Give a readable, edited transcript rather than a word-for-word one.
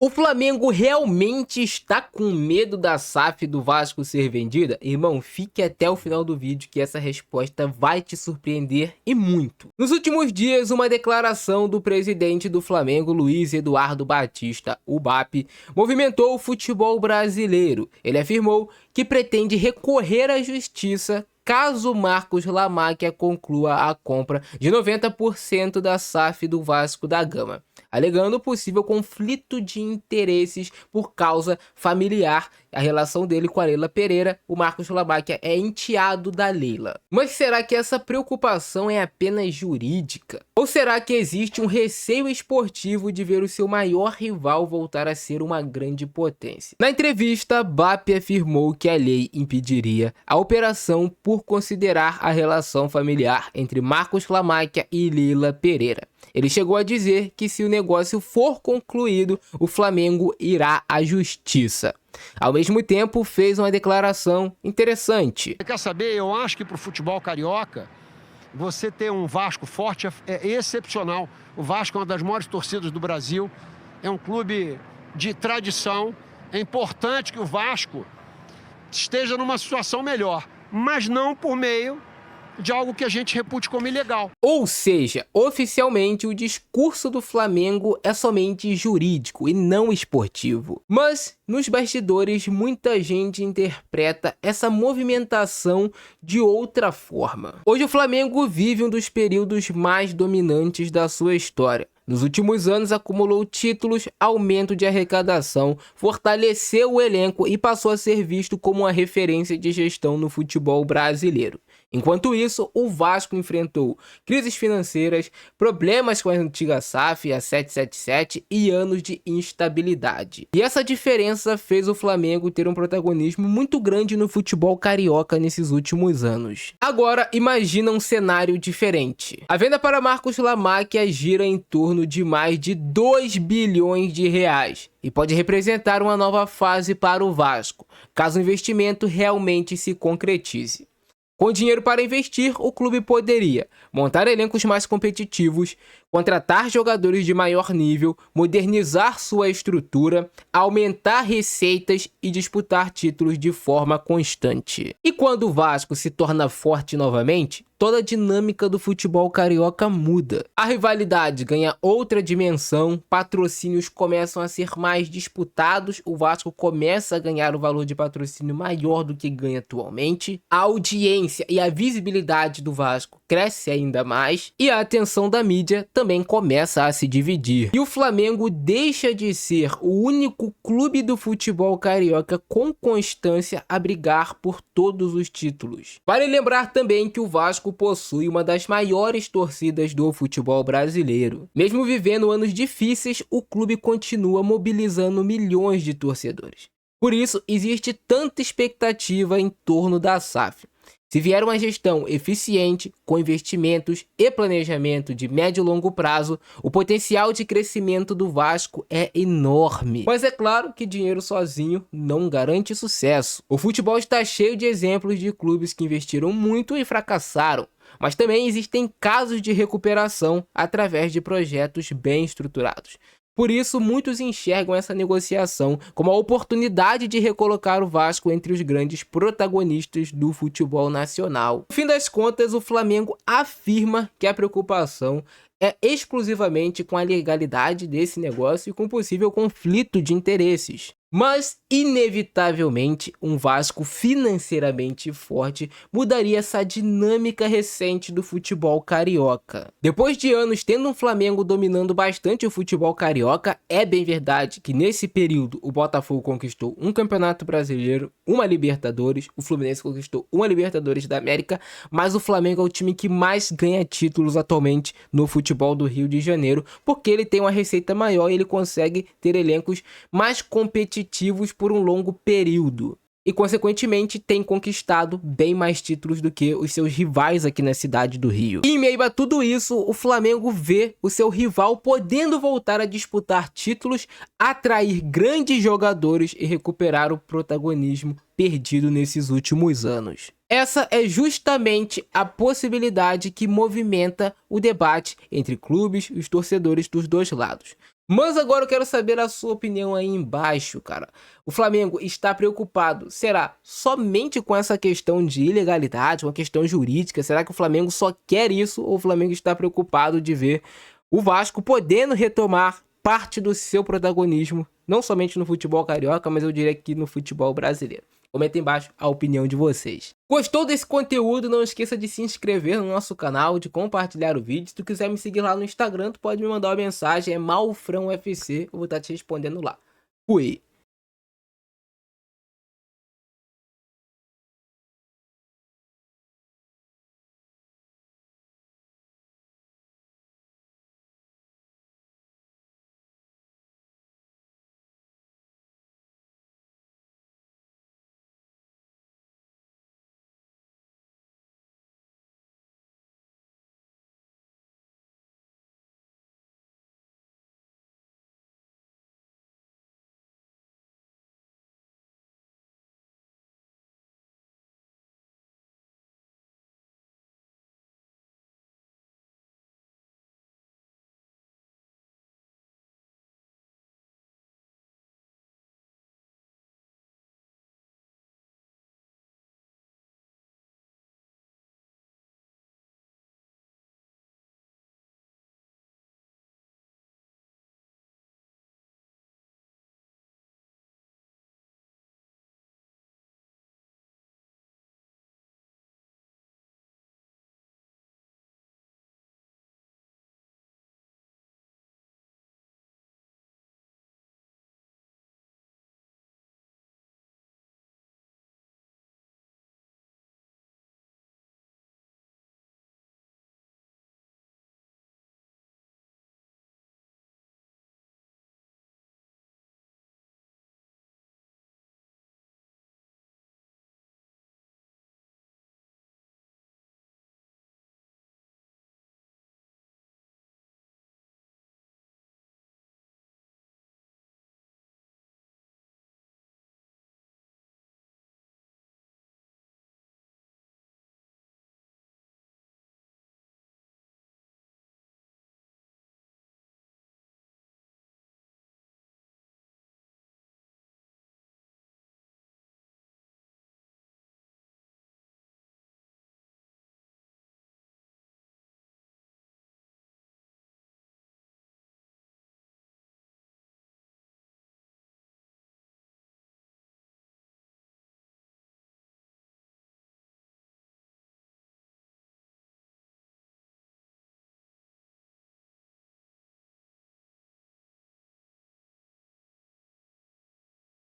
O Flamengo realmente está com medo da SAF do Vasco ser vendida? Irmão, fique até o final do vídeo que essa resposta vai te surpreender e muito. Nos últimos dias, uma declaração do presidente do Flamengo, Luiz Eduardo Batista, o BAP, movimentou o futebol brasileiro. Ele afirmou que pretende recorrer à justiça caso Marcos Lamáquia conclua a compra de 90% da SAF do Vasco da Gama, alegando possível conflito de interesses por causa familiar. A relação dele com a Leila Pereira, o Marcos Lamáquia é enteado da Leila. Mas será que essa preocupação é apenas jurídica? Ou será que existe um receio esportivo de ver o seu maior rival voltar a ser uma grande potência? Na entrevista, BAP afirmou que a lei impediria a operação por considerar a relação familiar entre Marcos Lamáquia e Leila Pereira. Ele chegou a dizer que se o negócio for concluído, o Flamengo irá à justiça. Ao mesmo tempo, fez uma declaração interessante. Você quer saber? Eu acho que para o futebol carioca, você ter um Vasco forte é excepcional. O Vasco é uma das maiores torcidas do Brasil, é um clube de tradição. É importante que o Vasco esteja numa situação melhor, mas não por meio de algo que a gente repute como ilegal. Ou seja, oficialmente o discurso do Flamengo é somente jurídico e não esportivo. Mas nos bastidores muita gente interpreta essa movimentação de outra forma. Hoje o Flamengo vive um dos períodos mais dominantes da sua história. Nos últimos anos acumulou títulos, aumento de arrecadação, fortaleceu o elenco e passou a ser visto como uma referência de gestão no futebol brasileiro. Enquanto isso, o Vasco enfrentou crises financeiras, problemas com a antiga SAF, a 777 e anos de instabilidade. E essa diferença fez o Flamengo ter um protagonismo muito grande no futebol carioca nesses últimos anos. Agora, imagina um cenário diferente. A venda para Marcos Lamáquia gira em torno de mais de 2 bilhões de reais e pode representar uma nova fase para o Vasco, caso o investimento realmente se concretize. Com dinheiro para investir, o clube poderia montar elencos mais competitivos, contratar jogadores de maior nível, modernizar sua estrutura, aumentar receitas e disputar títulos de forma constante. E quando o Vasco se torna forte novamente, toda a dinâmica do futebol carioca muda. A rivalidade ganha outra dimensão, patrocínios começam a ser mais disputados, o Vasco começa a ganhar o valor de patrocínio maior do que ganha atualmente, a audiência e a visibilidade do Vasco cresce ainda mais e a atenção da mídia também começa a se dividir. E o Flamengo deixa de ser o único clube do futebol carioca com constância a brigar por todos os títulos. Vale lembrar também que o Vasco possui uma das maiores torcidas do futebol brasileiro. Mesmo vivendo anos difíceis, o clube continua mobilizando milhões de torcedores. Por isso, existe tanta expectativa em torno da SAF. Se vier uma gestão eficiente, com investimentos e planejamento de médio e longo prazo, o potencial de crescimento do Vasco é enorme. Mas é claro que dinheiro sozinho não garante sucesso. O futebol está cheio de exemplos de clubes que investiram muito e fracassaram. Mas também existem casos de recuperação através de projetos bem estruturados. Por isso, muitos enxergam essa negociação como a oportunidade de recolocar o Vasco entre os grandes protagonistas do futebol nacional. No fim das contas, o Flamengo afirma que a preocupação é exclusivamente com a legalidade desse negócio e com possível conflito de interesses. Mas, inevitavelmente, um Vasco financeiramente forte mudaria essa dinâmica recente do futebol carioca. Depois de anos tendo um Flamengo dominando bastante o futebol carioca, é bem verdade que nesse período o Botafogo conquistou um Campeonato Brasileiro, uma Libertadores, o Fluminense conquistou uma Libertadores da América, mas o Flamengo é o time que mais ganha títulos atualmente no futebol do Rio de Janeiro, porque ele tem uma receita maior e ele consegue ter elencos mais competitivos por um longo período e consequentemente tem conquistado bem mais títulos do que os seus rivais aqui na cidade do Rio. E em meio a tudo isso, o Flamengo vê o seu rival podendo voltar a disputar títulos, atrair grandes jogadores e recuperar o protagonismo perdido nesses últimos anos. Essa é justamente a possibilidade que movimenta o debate entre clubes e os torcedores dos dois lados. Mas agora eu quero saber a sua opinião aí embaixo, cara. O Flamengo está preocupado, será somente com essa questão de ilegalidade, uma questão jurídica? Será que o Flamengo só quer isso ou o Flamengo está preocupado de ver o Vasco podendo retomar parte do seu protagonismo, não somente no futebol carioca, mas eu diria que no futebol brasileiro? Comenta embaixo a opinião de vocês. Gostou desse conteúdo? Não esqueça de se inscrever no nosso canal, de compartilhar o vídeo. Se tu quiser me seguir lá no Instagram, tu pode me mandar uma mensagem, é MalfrãoFC, eu vou estar te respondendo lá. Fui!